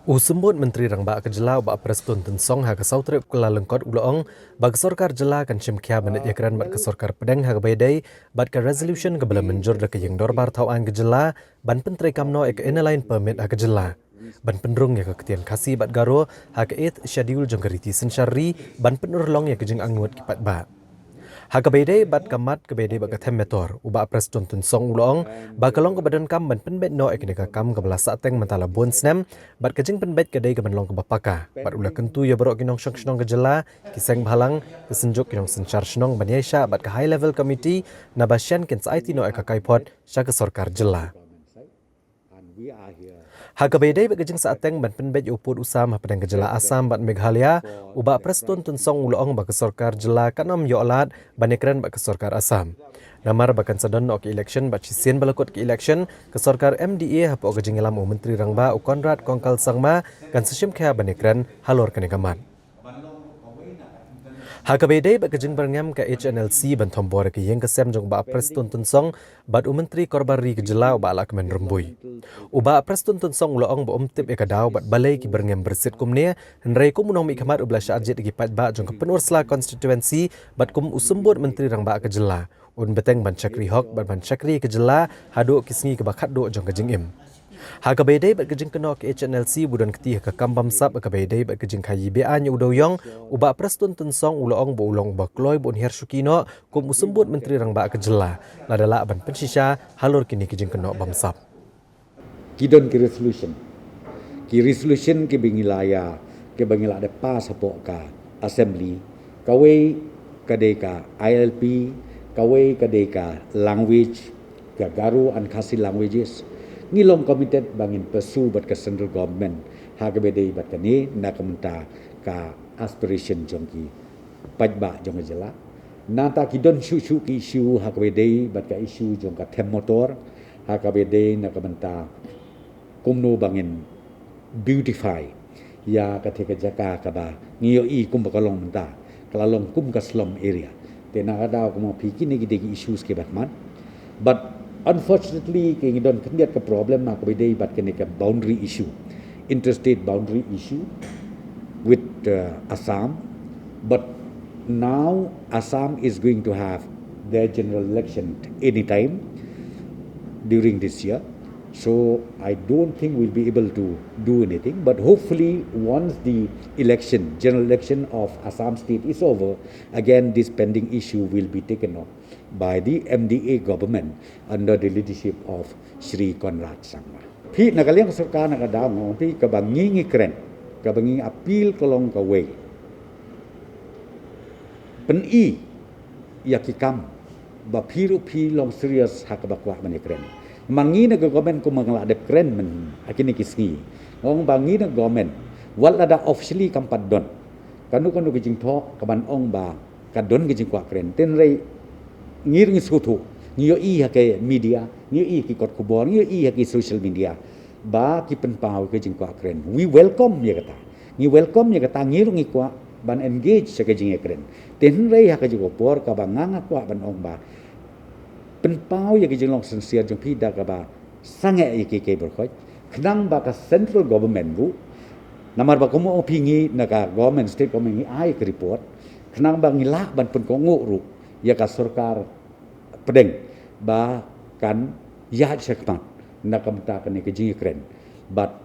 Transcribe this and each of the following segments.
Usembut Menteri Rangba Kejela Ubak Prestone Tynsong haga sautrip kula lengkot uloong bag sorkar jela kan cimkia banit Iakren bat ke sorkar pedeng haga baydai bat ke resolution ke bela menjur da ke yang dorbar tauan kejela ban pentri kamno ek inalain permit haga jela ban pendrung ya ke ketian kasih bat garo haga 8 schedule jong keriti sensyari ban penurlong ya ke jeng angut kipat ba. Hakabede bat kamat kebede bat kathem metor uba Prestone Tynsong ulong bakalong ke badan kam ban penbet no ekne ka kam ke belah sateng mentala bon snem bat kejing penbet kedai ke banlong ke bapaka bat ula kentu ya berok kinong syong kejela kiseng bhalang kesenjuk kinong senchar shnong ban yaisha bat ke high level committee na basyan ken saiti no eka kaipot sya ke sorkar jela. Hakabede bagajing saateng ban penbet uput usam hapadang kejela Asam bat Meghalaya uba Prestone Tynsong ulong bak sorkar jela kanam yolat ban Iakren bak sorkar Asam. Namar bakan sadon ok election bat sisien balakot ke election ke sorkar MDA hapo gajing elam Menteri Rangba Konrad Kongkal Sangma kan sesim kha ban Iakren halor kene kaman. Hakabede bagajing berngam ke HNLC ban thombor ke yang kesem jong ba Prestone Tynsong bat Menteri Korbari kejela uba ala kemen rembui. Uba Prestone Tynsong uloong ba umtip ekadaw bat balai ki berngam bersit kumne henrai kum unong mi khamat ubla syajit gi pat ba jong ke penursla constituency bat kum usembut Menteri Rangba kejela un beteng ban chakri hok bat ban chakri kejela hadu kisngi ke bakat do jong ke jingim. Hakabede bat kejing keno ke HNLC budan ketih ke kambam sap hakabede bat kejing khayi ba nyu udoyong uba Prestone Tynsong uloong ba ulong ba kloy bon hershukino kum usembut Menteri Rangba kejela ladala ban pensisha halur kini kejing keno bamsap. Kidon ki resolution ki Meghalaya ke bangila de pas hapo ka assembly kawe kadeka ILP kawe kadeka language ka garu and khasi languages ngilong committed bangin pursue bat ka central government hakabede bat kani nakamta ka aspiration jongki pajba jong jela nata kidon shu ki issue hakabede bat ka issue jong ka them motor hakabede nakamta kumno bangin beautify ya katika jaka kaba ngiyo I kum bakalong menta kalalong kum ka slum area tena ada kuma phiki ne gidegi issues ke batman but unfortunately ke ngidon kendiat ka problem ma kabide bat kene ka boundary issue interstate boundary issue with Assam but now Assam is going to have their general election anytime during this year. So I don't think we'll be able to do anything. But hopefully once the election, general election of Assam state is over, again this pending issue will be taken up by the MDA government under the leadership of Shri Konrad Sangma. Pi nagaliang sarkar nakadamo pi kabangi Iakren, kabangi appeal kolong kawe. Pen-i yakikam ba piru pi long serious hakabakwa man Iakren. Mangi na government ko mga adep kren men akini kisngi ngong bangi na government wal ada officially kampad don kanu kijing tho kaban ong ba kadon kijing kwa kren ten rei ngir ngi sutu ngiyo I hake media ngiyo I ki kot kubor ngiyo I hake social media ba ki penpau kijing kwa kren we welcome ya kata ngi welcome ya kata ngir ngi kwa ban engage sa kijing kren ten rei hake jigo por ka ba nganga kwa ban ong ba penpau ya kijing long sincere jong pi da ka ba sange ya ke berkhoj khnang ba ka central government bu namar ba komo opingi na ka government state government ai ke report khnang ba ngila ban pen ko nguru ya ka sarkar pedeng ba kan ya sekmat na kamta kan ke kijing Iakren but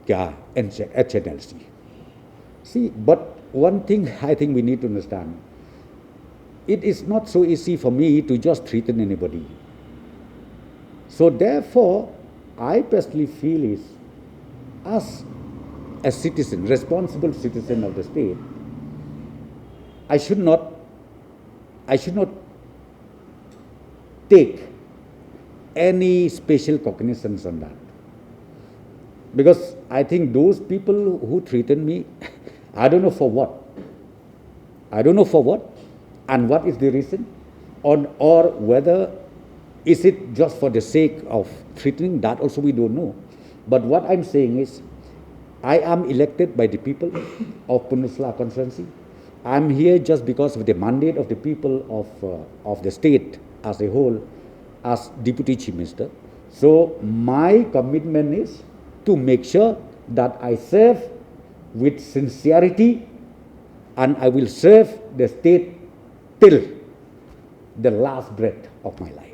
ka HNLC see but one thing I think we need to understand. It is not so easy for me to just threaten anybody. So therefore, I personally feel is as a citizen, responsible citizen of the state, I should not take any special cognizance on that. Because I think those people who threaten me, I don't know for what. And what is the reason? Or whether is it just for the sake of threatening, that also we don't know. But what I'm saying is, I am elected by the people of Penunsula Constituency. I'm here just because of the mandate of the people of the state as a whole, as Deputy Chief Minister. So my commitment is to make sure that I serve with sincerity and I will serve the state till the last breath of my life.